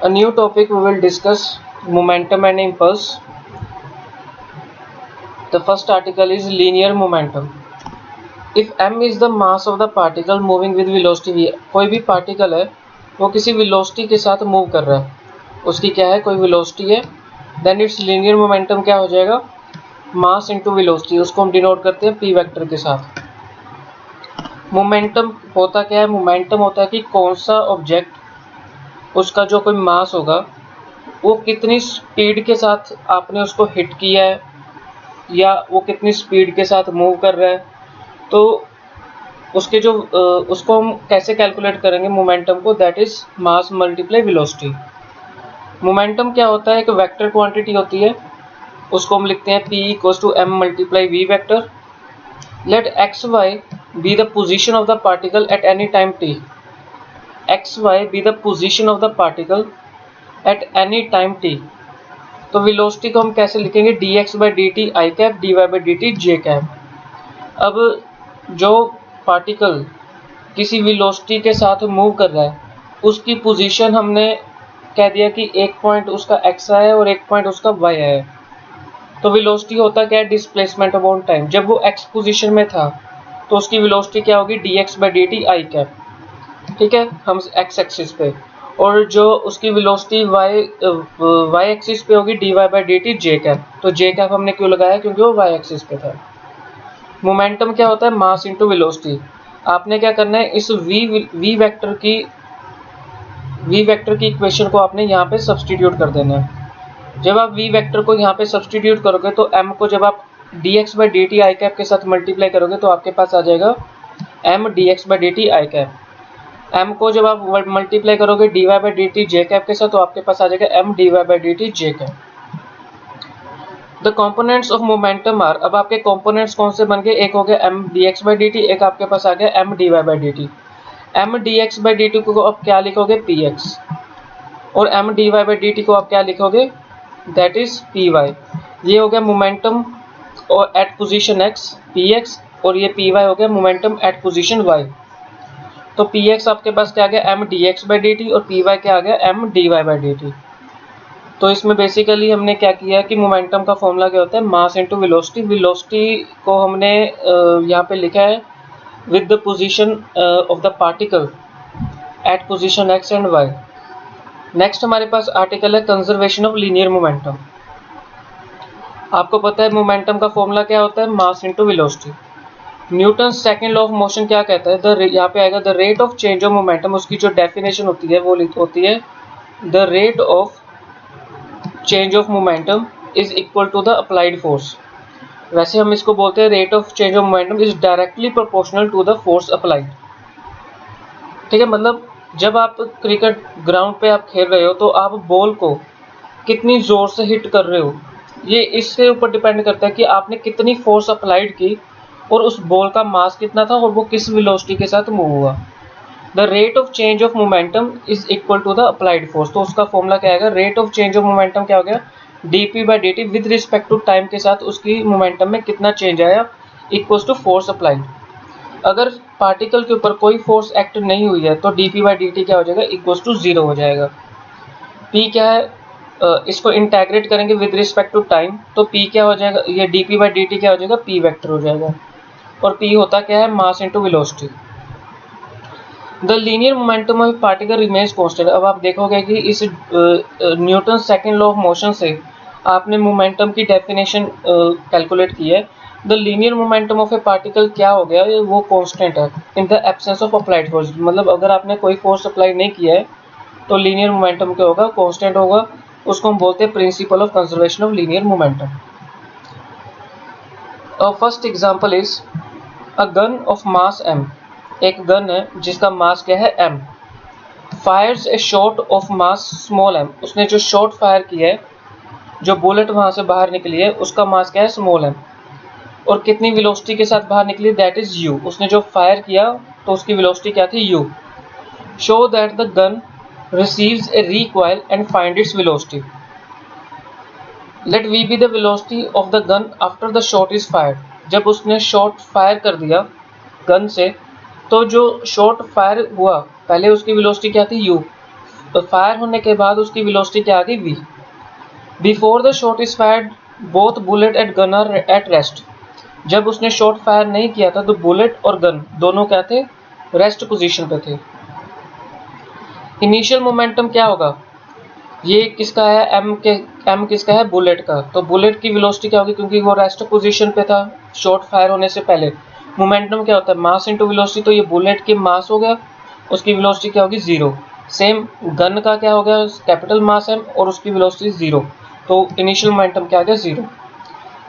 A new topic we will discuss: momentum and impulse. The first article is linear momentum. If m is the mass of the particle moving with velocity v, कोई भी particle है वो किसी velocity के साथ move कर रहा है, उसकी क्या है, कोई वेलोसिटी है, देन इट्स लीनियर मोमेंटम क्या हो जाएगा, मास इनटू वेलोसिटी, उसको हम डिनोट करते हैं p वेक्टर के साथ। मोमेंटम होता क्या है, मोमेंटम होता है कि कौन सा ऑब्जेक्ट, उसका जो कोई मास होगा वो कितनी स्पीड के साथ आपने उसको हिट किया है या वो कितनी स्पीड के साथ मूव कर रहा है, तो उसके जो उसको हम कैसे कैलकुलेट करेंगे मोमेंटम को, that is mass multiply velocity. Momentum क्या होता है, एक वेक्टर क्वांटिटी होती है, उसको हम लिखते हैं p equals to m multiply v vector. Let x y be the position of the particle at any time t, x y be the position of the particle at any time t। तो velocity को हम कैसे लिखेंगे, dx by d t i cap dy by d t j cap. अब जो particle किसी velocity के साथ मूव कर रहा है उसकी पोजीशन हमने कह दिया कि एक पॉइंट उसका x है और एक पॉइंट उसका y है। तो वेलोसिटी होता क्या है, डिस्प्लेसमेंट अपॉन टाइम। जब वो x पोजीशन में था तो उसकी वेलोसिटी क्या होगी, dx by d t i cap, ठीक है, हम x एक्सिस पे, और जो उसकी वेलोसिटी y एक्सिस पे होगी dy by d t j cap. तो जे कैप हमने क्यों लगाया, क्योंकि वो y एक्सिस पे था। मोमेंटम क्या होता है, मास इनटू वेलोसिटी। आपने क्या करना है, इस v वेक्टर की इक्वेशन को आपने यहाँ पे सब्स्टिट्यूट कर देना है। जब आप v वेक्टर को यहाँ पे सब्स्टिट्यूट करोगे तो m को जब आप dx by d t i cap के साथ मल्टीप्लाई करोगे तो आपके पास आ जाएगा m dx by d t i cap. m को जब आप मल्टीप्लाई करोगे dy by d t j cap के साथ तो आपके पास आ जाएगा m dy by d t j cap. The components of momentum are, अब आपके कंपोनेंट्स कौन से बन गए, एक हो गया m dx by d T, एक आपके पास आ गया m dy by d T. m dx by d T को आप क्या लिखोगे, px, और m dy by d T को आप क्या लिखोगे, दैट इज py। ये हो गया मोमेंटम और एट पोजीशन x px, और ये py हो गया मोमेंटम एट पोजीशन y। तो px आपके पास क्या आ गया, m dx by d T, और py क्या आ गया, m dy by d T. तो इसमें बेसिकली हमने क्या किया कि मोमेंटम का फॉर्मूला क्या होता है, मास इनटू वेलोसिटी। वेलोसिटी को हमने यहाँ पे लिखा है with the position of the particle at position x and y। Next हमारे पास आर्टिकल है कंजर्वेशन ऑफ लीनियर मोमेंटम। आपको पता है मोमेंटम का फॉर्मूला क्या होता है, mass into velocity. Newton second law of motion क्या कहता है, यहाँ पे आएगा the rate of change of momentum. उसकी जो डेफिनेशन होती है वो होती है the rate of change of momentum is equal to the applied force. वैसे हम इसको बोलते हैं rate of change of momentum is directly proportional to the force applied. ठीक है, मतलब जब आप क्रिकेट ग्राउंड पे आप खेल रहे हो तो आप बॉल को कितनी जोर से हिट कर रहे हो, ये इसके ऊपर डिपेंड करता है कि आपने कितनी फोर्स अप्लाइड की और उस बॉल का मास कितना था और वो किस वेलोसिटी के साथ मूव हुआ। The rate of change of momentum is equal to the applied force. तो उसका फॉर्मूला क्या आएगा, rate of change of momentum क्या हो गया, dp by d t with respect to time के साथ उसकी मोमेंटम में कितना चेंज आया, इक्वल्स टू फोर्स अप्लाइड। अगर पार्टिकल के ऊपर कोई फोर्स एक्ट नहीं हुई है तो dp बाई डी टी क्या हो जाएगा, इक्वल्स टू 0 हो जाएगा। p क्या है, इसको इंटेग्रेट करेंगे विद रिस्पेक्ट टू टाइम, तो p क्या हो जाएगा, ये dp बाई डी टी क्या हो जाएगा, p वेक्टर हो जाएगा, और p होता क्या है, mass into velocity. The linear momentum of particle remains constant. अब आप देखोगे कि इस Newton second law of motion से आपने मोमेंटम की डेफिनेशन कैलकुलेट की है। The linear momentum of A particle क्या हो गया, वो कांस्टेंट है in the absence of applied force. मतलब अगर आपने कोई फोर्स अप्लाई नहीं किया है तो लीनियर मोमेंटम क्या होगा, कांस्टेंट होगा। उसको हम बोलते हैं principle of conservation of linear momentum. First example is a gun of mass m। एक गन है जिसका मास क्या है, m, fires a shot of mass small m। उसने जो शॉट फायर किया है, जो बुलेट वहां से बाहर निकली है, उसका मास क्या है, स्मॉल m, और कितनी वेलोसिटी के साथ बाहर निकली, दैट इज u। उसने जो फायर किया तो उसकी वेलोसिटी क्या थी, u। Show that the gun receives a recoil and find its velocity. Let v be the velocity of the gun after the shot is fired. जब उसने शॉट फायर कर दिया गन से तो जो शॉट फायर हुआ पहले उसकी वेलोसिटी क्या थी, u, फायर होने के बाद उसकी वेलोसिटी क्या आ गई v। Before the shot is fired both bullet and gun are at rest. जब उसने शॉट फायर नहीं किया था तो बुलेट और गन दोनों क्या थे, रेस्ट पोजीशन पे थे। इनिशियल मोमेंटम क्या होगा, ये किसका है, एम किसका है, बुलेट का। तो बुलेट की वेलोसिटी क्या होगी, क्योंकि वो रेस्ट पोजीशन पे था शॉट फायर होने से पहले। मोमेंटम क्या होता है, मास इनटू वेलोसिटी, तो ये बुलेट की मास हो गया, उसकी वेलोसिटी क्या होगी 0। सेम गन का क्या हो गया, कैपिटल मास एम और उसकी वेलोसिटी 0, तो इनिशियल मोमेंटम क्या आ गया 0।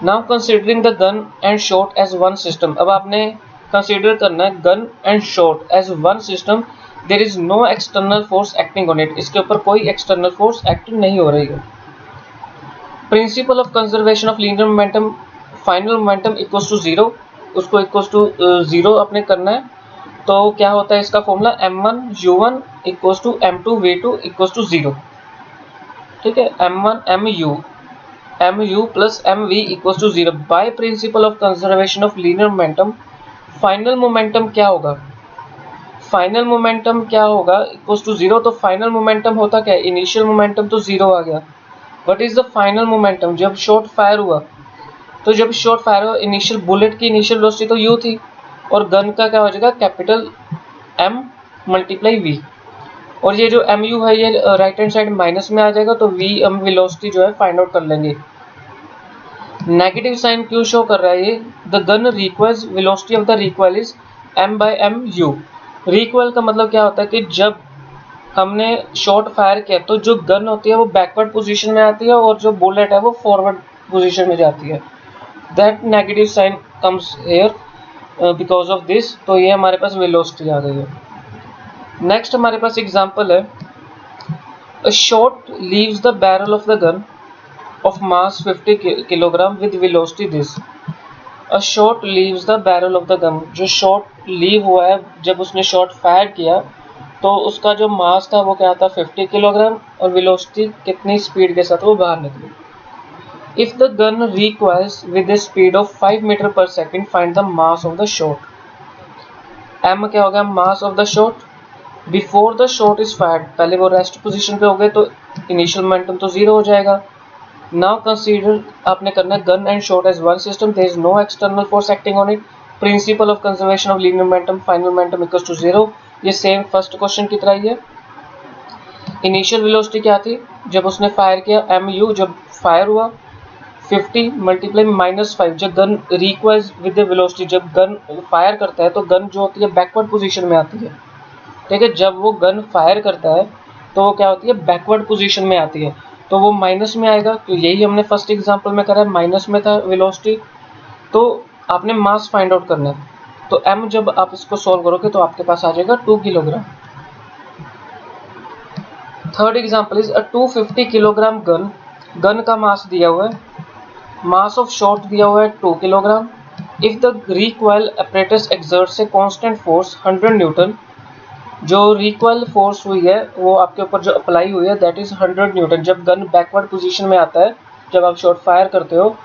Now considering the gun and shot as one system. अब आपने कंसीडर करना है gun and shot as one system, there is no external force acting on it. इसके ऊपर कोई एक्सटर्नल फोर्स एक्टिंग नहीं हो रही है। Principle of conservation of linear momentum, final momentum equals to 0, उसको इक्वल्स टू 0 अपने करना है। तो क्या होता है इसका formula, m1 u1 equals to m2 v2 equals to 0। ठीक है, m1 mu plus mv equals to 0। By principle of conservation of linear momentum final momentum क्या होगा, फाइनल मोमेंटम क्या होगा इक्वल्स टू 0। तो फाइनल मोमेंटम होता क्या है, इनिशियल मोमेंटम तो 0 आ गया, what is the final momentum, जब शॉट फायर हुआ। तो जब शॉट फायर हुआ, इनिशियल बुलेट की इनिशियल वेलोसिटी तो u थी, और गन का क्या हो जाएगा, कैपिटल M मल्टीप्लाई v। और ये जो mu है ये राइट हैंड साइड माइनस में आ जाएगा, तो v हम वेलोसिटी जो है फाइंड आउट कर लेंगे। नेगेटिव साइन क्यों शो कर रहा है ये, the gun requires velocity of the recoil is m/mu। Recoil का मतलब क्या होता है कि जब हमने शॉट फायर किया तो जो गन होती है वो बैकवर्ड पोजीशन में आती है और जो बुलेट है वो फॉरवर्ड पोजीशन में जाती है। That negative sign comes here because of this. तो ये हमारे पास वेलोसिटी आ गई है। नेक्स्ट हमारे पास एग्जांपल है, a shot leaves the barrel of the gun of mass 50 kilogram with velocity this। A shot leaves the barrel of the gun। जो shot leave हुआ है जब उसने शॉट फायर किया तो उसका जो मास था वो क्या था 50 किलोग्राम, और वेलोसिटी कितनी स्पीड के साथ वो बाहर निकली। If the gun requires with a speed of 5 metre per second find the mass of the shot. M क्या हो गया, mass of the shot. Before the shot is fired, पहले वो रेस्ट पोजीशन पे हो गए तो इनिशियल मोमेंटम तो 0 हो जाएगा। नाउ कंसीडर आपने करना है gun and shot as one system, there is no external force acting on it. Principle of conservation of linear momentum, final momentum equals to 0। ये सेम फर्स्ट क्वेश्चन की तरह ही है। इनिशियल वेलोसिटी क्या थी जब उसने फायर किया, mu जब फायर हुआ 50 मल्टीप्लाई -5 जब gun requires with the velocity, जब गन फायर करता है तो गन जो होती है बैकवर्ड पोजीशन में आती है। ठीक है, जब वो गन फायर करता है तो वो क्या होती है, बैकवर्ड पोजीशन में आती है, तो वो माइनस में आएगा। तो यही हमने फर्स्ट एग्जांपल में करा है, माइनस में था वेलोसिटी। तो आपने मास फाइंड आउट करना है, तो m जब आप इसको सॉल्व करोगे तो आपके पास आ जाएगा 2 kilogram. Third example is a 250 kilogram gun, gun का मास दिया हुआ है, मास ऑफ शॉट दिया हुआ है 2 kilogram. If the recoil apparatus exerts a constant force 100 Newton, जो रिकॉइल फोर्स हुई है वो आपके ऊपर जो अप्लाई हुई है दैट इज 100 न्यूटन। जब गन बैकवर्ड पोजीशन में आता है, जब आप शॉट फायर करते हो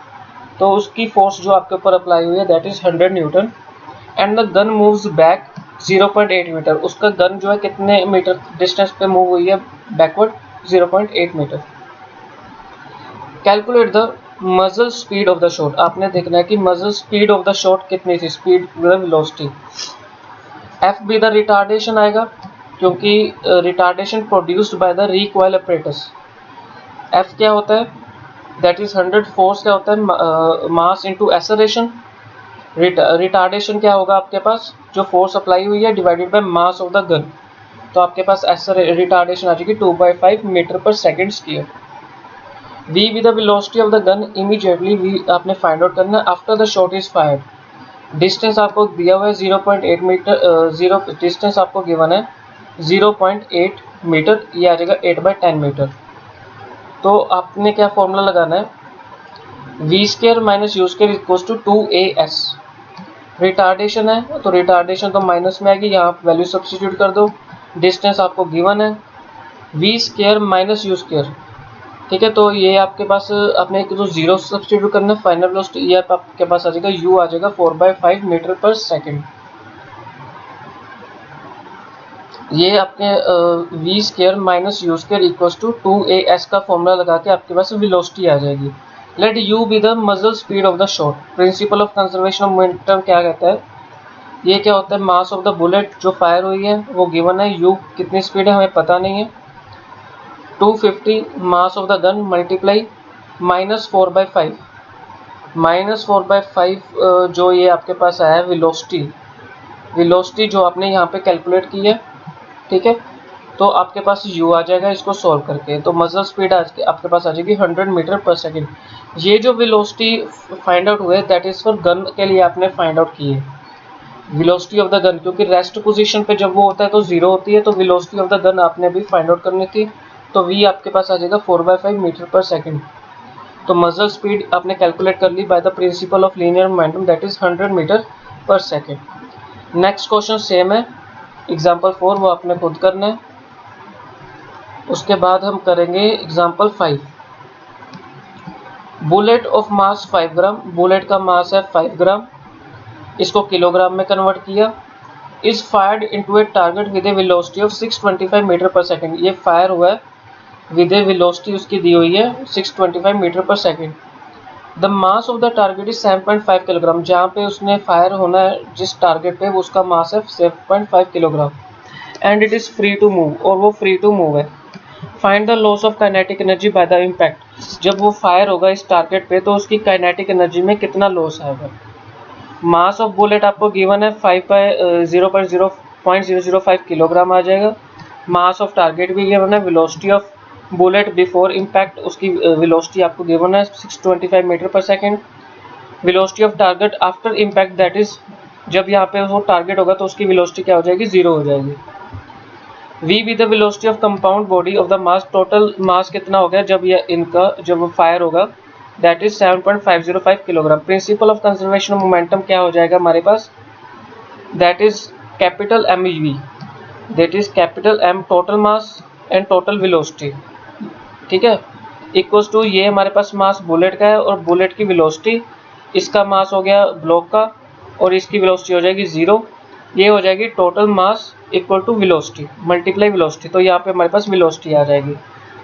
तो उसकी फोर्स जो आपके ऊपर अप्लाई हुई है that is 100 newton. And the gun moves back 0.8 metre, उसका गन जो है कितने मीटर डिस्टेंस पे मूव हुई है backward, 0.8 metre. Calculate the muzzle speed of the shot, आपने देखना है कि मजल स्पीड ऑफ द शॉट कितनी थी, speed velocity. F be the retardation आएगा क्योंकि retardation produced by the recoil apparatus। F क्या होता है, दैट इज 100, फोर्स क्या होता है मास इनटू एक्सेलरेशन। रिटार्डेशन क्या होगा आपके पास, जो फोर्स अप्लाई हुई है divided by mass of the gun, तो आपके पास रिटार्डेशन आ जाएगी 2/5 metre per second square. V with the velocity of the gun immediately, v आपने फाइंड आउट करना after the shot is fired. Distance आपको दिया हुआ है 0.8 मीटर, डिस्टेंस आपको गिवन है 0.8 मीटर, ये आ जाएगा 8/10 मीटर। तो आपने क्या फॉर्मूला लगाना है, v² - u² equals to 2as। Retardation है तो रिटार्डेशन तो माइनस में आएगी, यहाँ आप वैल्यू सब्स्टिट्यूट कर दो। डिस्टेंस आपको गिवन है v² - u²। ठीक है, तो ये आपके पास आपने एक तो 0 सब्स्टिट्यूट करना है, फाइनल वेलोसिटी ये आपके पास आ जाएगा, u आ जाएगा 4/5 मीटर पर सेकेंड। ये आपके v square minus u square equals to 2as का फॉर्मूला लगा के आपके पास वेलोसिटी आ जाएगी। Late u be the muzzle speed of the shot. Principal of conservation of momentum क्या कहता है, ये क्या होता है, मास ऑफ द बुलेट जो फायर हुई है वो गिवन है, u कितनी स्पीड है हमें पता नहीं है, 250 मास ऑफ द गन मल्टीप्लाई -4/5, -4/5 जो ये आपके पास आया है वेलोसिटी जो आपने यहाँ पे कैलकुलेट की है, ठीक है। तो आपके पास u आ जाएगा इसको सॉल्व करके, तो मजल स्पीड आपके पास आ जाएगी 100 मीटर पर सेकेंड। ये जो वेलोसिटी फाइंड आउट हुए दैट इज फॉर गन के लिए आपने फाइंड आउट की है, वेलोसिटी ऑफ द गन, क्योंकि रेस्ट पोजीशन पे जब वो होता है तो 0 होती है, तो वेलोसिटी ऑफ द गन आपने भी फाइंड आउट करनी थी, तो v आपके पास आ जाएगा 4/5 मीटर पर सेकेंड। तो मजल स्पीड आपने कैलकुलेट कर ली by the principle of linear momentum that is 100 metre per second. Next question same है, एग्जाम्पल 4 वो आपने खुद करना है। उसके बाद हम करेंगे example 5। Bullet of mass 5 gram, bullet का मास है 5 ग्राम, इसको किलोग्राम में कन्वर्ट किया, is fired into a target with a velocity of 625 metre per second. ये फायर हुआ है विद ए वेलोसिटी उसकी दी हुई है 625 metre per second. The mass of the target is 7.5 kilogram, जहाँ पे उसने फायर होना है जिस टारगेट पे उसका मास है 7.5 kilogram, and it is free to move, और वो फ्री टू मूव है। Find the loss of kinetic energy by the impact. जब वो फायर होगा इस टारगेट पे तो उसकी काइनेटिक एनर्जी में कितना लॉस आएगा। मास ऑफ बुलेट आपको गिवन है 0.005 किलोग्राम आ जाएगा, मास ऑफ टारगेट भी गिवन है, velocity of bullet before impact उसकी वेलोसिटी आपको गिवन है 625 metre per second, velocity of target after impact that is जब यहाँ पे वो टारगेट होगा तो उसकी वेलोसिटी क्या हो जाएगी, 0 हो जाएगी। v भी the velocity of compound body of the mass, total mass कितना हो गया जब ये इनका जब फायर होगा that is 7.505 kilogram. Principle of conservation of momentum क्या हो जाएगा हमारे पास, that is capital M V, that is capital M total mass and total velocity, ठीक है, इक्वल्स टू ये हमारे पास मास बुलेट का है और बुलेट की वेलोसिटी, इसका मास हो गया ब्लॉक का और इसकी वेलोसिटी हो जाएगी 0, ये हो जाएगी total mass equal to velocity multiply velocity, तो यहाँ पे हमारे पास वेलोसिटी आ जाएगी।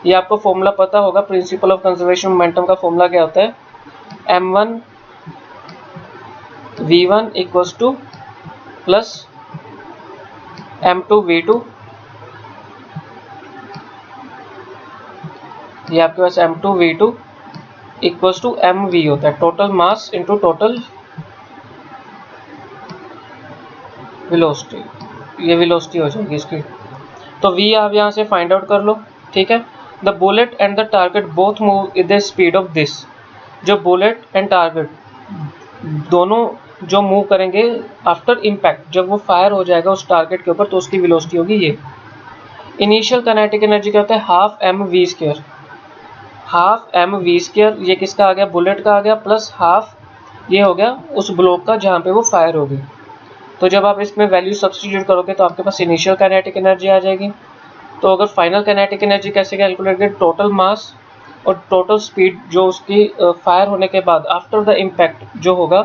ये आपको फॉर्मूला पता होगा, प्रिंसिपल ऑफ कंजर्वेशन मोमेंटम का फॉर्मूला क्या होता है, m1 v1 equals two plus m2 v2, ये आपके पास m2 v2 equals to mv होता है, total mass into total velocity, ये वेलोसिटी हो जाएगी इसकी। तो v आप यहाँ से फाइंड आउट कर लो, ठीक है। The bullet and the target both move with the speed of this, जो बुलेट एंड टारगेट दोनों जो मूव करेंगे आफ्टर इम्पैक्ट, जब वो फायर हो जाएगा उस टारगेट के ऊपर तो उसकी वेलोसिटी होगी ये। इनिशियल काइनेटिक एनर्जी क्या होता है, half m v square, half m v square, ये किसका आ गया, बुलेट का आ गया, प्लस हाफ ये हो गया उस ब्लॉक का जहाँ पे वो फायर होगी। तो जब आप इसमें वैल्यू सब्स्टिट्यूट करोगे तो आपके पास इनिशियल काइनेटिक एनर्जी आ जाएगी। तो अगर फाइनल काइनेटिक एनर्जी कैसे कैलकुलेट करें, टोटल मास और टोटल स्पीड जो उसकी फायर होने के बाद आफ्टर द इम्पैक्ट जो होगा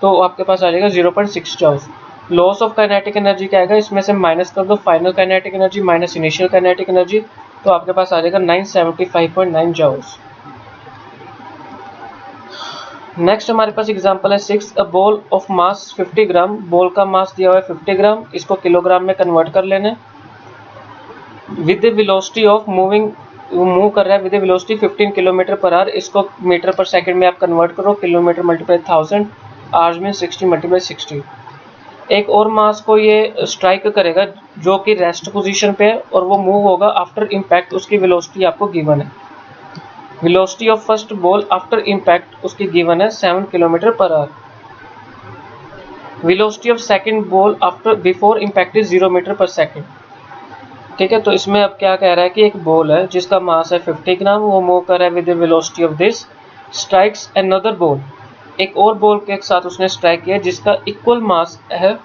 तो आपके पास आ जाएगा 0.6 joules. Loss of kinetic energy क्या आएगा, इसमें से माइनस कर दो final kinetic energy minus initial kinetic energy, तो आपके पास आ जाएगा 975.9 जॉल्स। नेक्स्ट हमारे पास एग्जांपल है 6। A ball of mass 50 gram, ball का मास दिया हुआ है 50 ग्राम, इसको किलोग्राम में कन्वर्ट कर लेना with the velocity of moving, move कर रहा है with the velocity 15 kilometre per our, इसको मीटर पर सेकंड में आप कन्वर्ट करो, किलोमीटर मल्टीप्लाई 1000, आवर्स में 60 मल्टीप्लाई 60। एक और मास को ये स्ट्राइक करेगा जो कि रेस्ट पोजीशन पे है और वो मूव होगा आफ्टर इम्पैक्ट, उसकी वेलोसिटी आपको गिवन है। Velocity of first ball after impact उसकी गिवन है 7 kilometre per hour. Velocity of second ball after before impact is 0 metre per second, ठीक है। तो इसमें अब क्या कह रहा है कि एक बॉल है जिसका मास है 50 ग्राम, वो मूव कर रहा है with the velocity of this, strikes another ball, एक और बॉल के साथ उसने स्ट्राइक किया जिसका इक्वल मास है,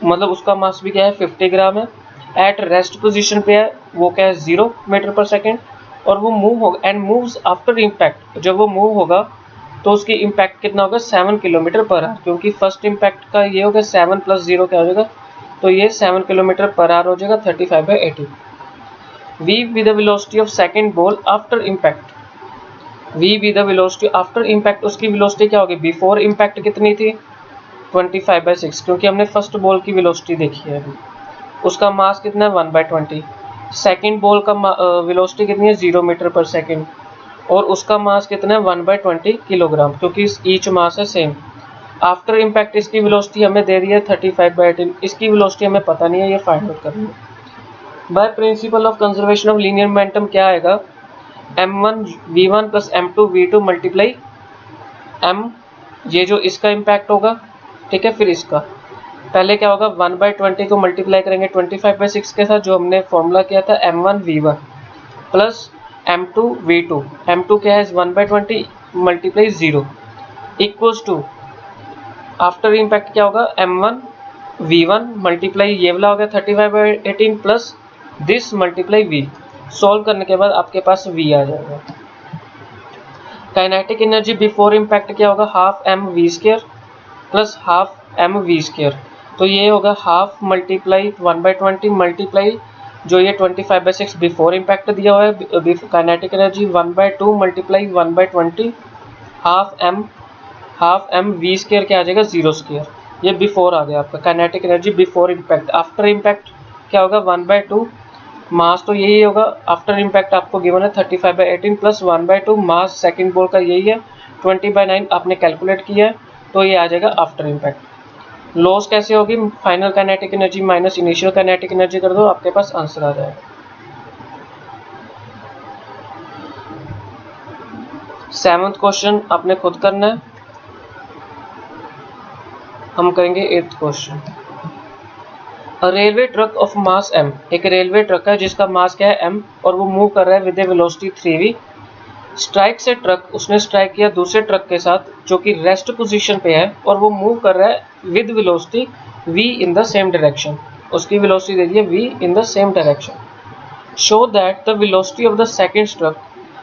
मतलब उसका मास भी क्या है 50 ग्राम है, एट रेस्ट पोजीशन पे है, वो क्या है 0 मीटर पर सेकंड, और वो मूव होगा एंड मूव्स आफ्टर इम्पैक्ट, जब वो मूव होगा तो उसकी इम्पैक्ट कितना होगा 7 किलोमीटर पर आवर, क्योंकि फर्स्ट इम्पैक्ट का ये होगा 7 + 0 क्या हो जाएगा तो ये 7 किलोमीटर पर आवर हो जाएगा 35/80। v with the velocity of second ball after impact, v with the velocity after impact, उसकी वेलोसिटी क्या होगी, बिफोर इम्पैक्ट कितनी थी 25/6, क्योंकि हमने फर्स्ट बॉल की वेलोसिटी देखी है अभी। उसका मास कितना है 1/20। सेकंड बॉल का वेलोसिटी कितनी है 0 मीटर पर सेकंड, और उसका मास कितना है 1/20 किलोग्राम, क्योंकि ईच मास है सेम। आफ्टर इम्पैक्ट इसकी वेलोसिटी हमें दे दी है 35/18, इसकी वेलोसिटी हमें पता नहीं है, ये फाइंड आउट करनी है। By principle of conservation of linear momentum क्या आएगा, m1 v1 plus m2 v2 multiply m, ये जो इसका इम्पैक्ट होगा, ठीक है। फिर इसका पहले क्या होगा 1/20 को मल्टीप्लाई करेंगे 25/6 के साथ, जो हमने फॉर्मूला किया था m1 v1 plus m2 v2, m2 क्या है 1/20 multiply 0 equals to after impact क्या होगा m1 v1 मल्टीप्लाई ये वाला हो गया 35/18 plus this multiply v। Solve करने के बाद आपके पास v आ जाएगा। काइनेटिक एनर्जी बिफोर इम्पैक्ट क्या होगा, half m v square plus half m v square, तो ये होगा हाफ मल्टीप्लाई 1/20 मल्टीप्लाई जो ये 25/6 बिफोर इम्पैक्ट दिया हुआ है, kinetic energy 1/2 multiply 1/20 half m v square क्या आ जाएगा 0 स्क्वायर, ये बिफोर आ गया आपका kinetic energy before impact. After impact क्या होगा 1/2 मास, तो यही होगा आफ्टर इम्पैक्ट आपको गिवन है 35/18 प्लस 1/2 मास सेकंड बॉल का यही है 20/9 आपने कैलकुलेट किया है, तो ये आ जाएगा आफ्टर इम्पैक्ट। लॉस कैसे होगी, final kinetic energy minus initial kinetic energy कर दो, आपके पास आंसर आ जाएगा। 7th क्वेश्चन आपने खुद करना है, हम करेंगे 8th question. Railway track of mass m, एक रेलवे ट्रक है जिसका मास क्या है m और वो मूव कर रहा है with a velocity 3v। Strike से ट्रक, उसने स्ट्राइक किया दूसरे ट्रक के साथ जो कि रेस्ट पोजीशन पे है और वो मूव कर रहा है with velocity v in the same direction, उसकी वेलोसिटी दे दी है v in the same direction. Show that the velocity of the second truck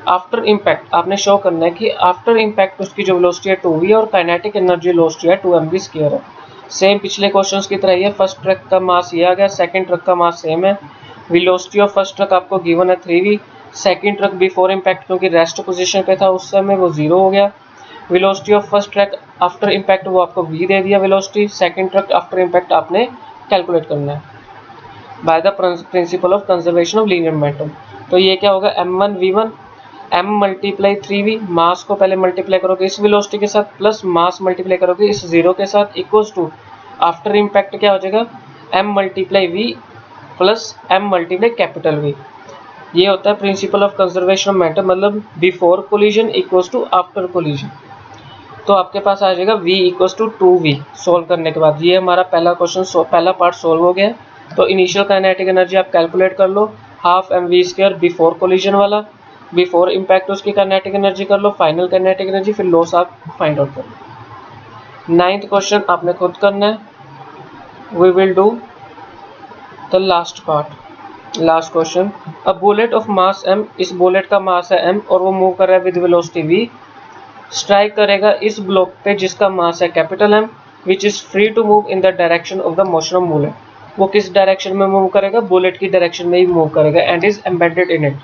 after impact, आपने शो करना है कि आफ्टर इम्पैक्ट उसकी जो वेलोसिटी है 2v और काइनेटिक एनर्जी वेलोसिटी है 2mv स्क्वायर है। सेम पिछले क्वेश्चंस की तरह ही है, फर्स्ट ट्रक का मास ये आ गया, सेकंड ट्रक का मास सेम है। वेलोसिटी ऑफ फर्स्ट ट्रक आपको गिवन है 3v, second truck before impact क्योंकि रेस्ट पोजीशन पे था उस समय वो 0 हो गया। Velocity of first truck after impact वो आपको v दे दिया velocity, second truck after impact आपने कैलकुलेट करना है bye the principle of conservation of linear momentum. तो ये क्या होगा m1 v1 m multiply 3v, मास को पहले मल्टीप्लाई करोगे इस वेलोसिटी के साथ प्लस मास मल्टीप्लाई करोगे इस 0 के साथ इक्वल्स टू आफ्टर इम्पैक्ट क्या हो जाएगा m multiply v plus m multiply capital V। ये होता है principle of conservation of momentum, मतलब before collision equals to after collision. तो आपके पास आ जाएगा v equals to 2v। Solve करने के बाद ये हमारा पहला क्वेश्चन पहला पार्ट सोल्व हो गया। तो इनिशियल काइनेटिक एनर्जी आप कैलकुलेट कर लो, half mv square before collision वाला, बिफोर इम्पैक्ट उसकी काइनेटिक एनर्जी कर लो, फाइनल काइनेटिक एनर्जी, फिर लॉस आप फाइंड आउट कर लो। 9th क्वेश्चन आपने खुद करना है। We will do the last part. Last question, a bullet of mass m, इस बुलेट का मास है m और वो मूव कर रहा है विद वेलोसिटी v, स्ट्राइक करेगा इस ब्लॉक पे जिसका मास है capital M, which is free to move in the direction of the motion of bullet. वो किस डायरेक्शन में मूव करेगा, बुलेट की डायरेक्शन में ही मूव करेगा, and is embedded in it.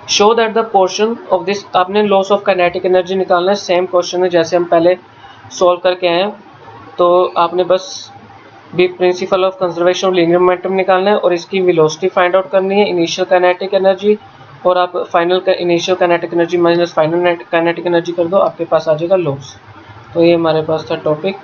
Show that the portion of this, आपने loss of kinetic energy निकालना है। सेम क्वेश्चन है जैसे हम पहले सॉल्व करके आए हैं, तो आपने बस भी principal of conservation of linear momentum निकालना है और इसकी वेलोसिटी फाइंड आउट करनी है, इनिशियल काइनेटिक एनर्जी, और आप final initial kinetic energy minus final kinetic energy कर दो, आपके पास आ जाएगा लॉस। तो ये हमारे पास था टॉपिक।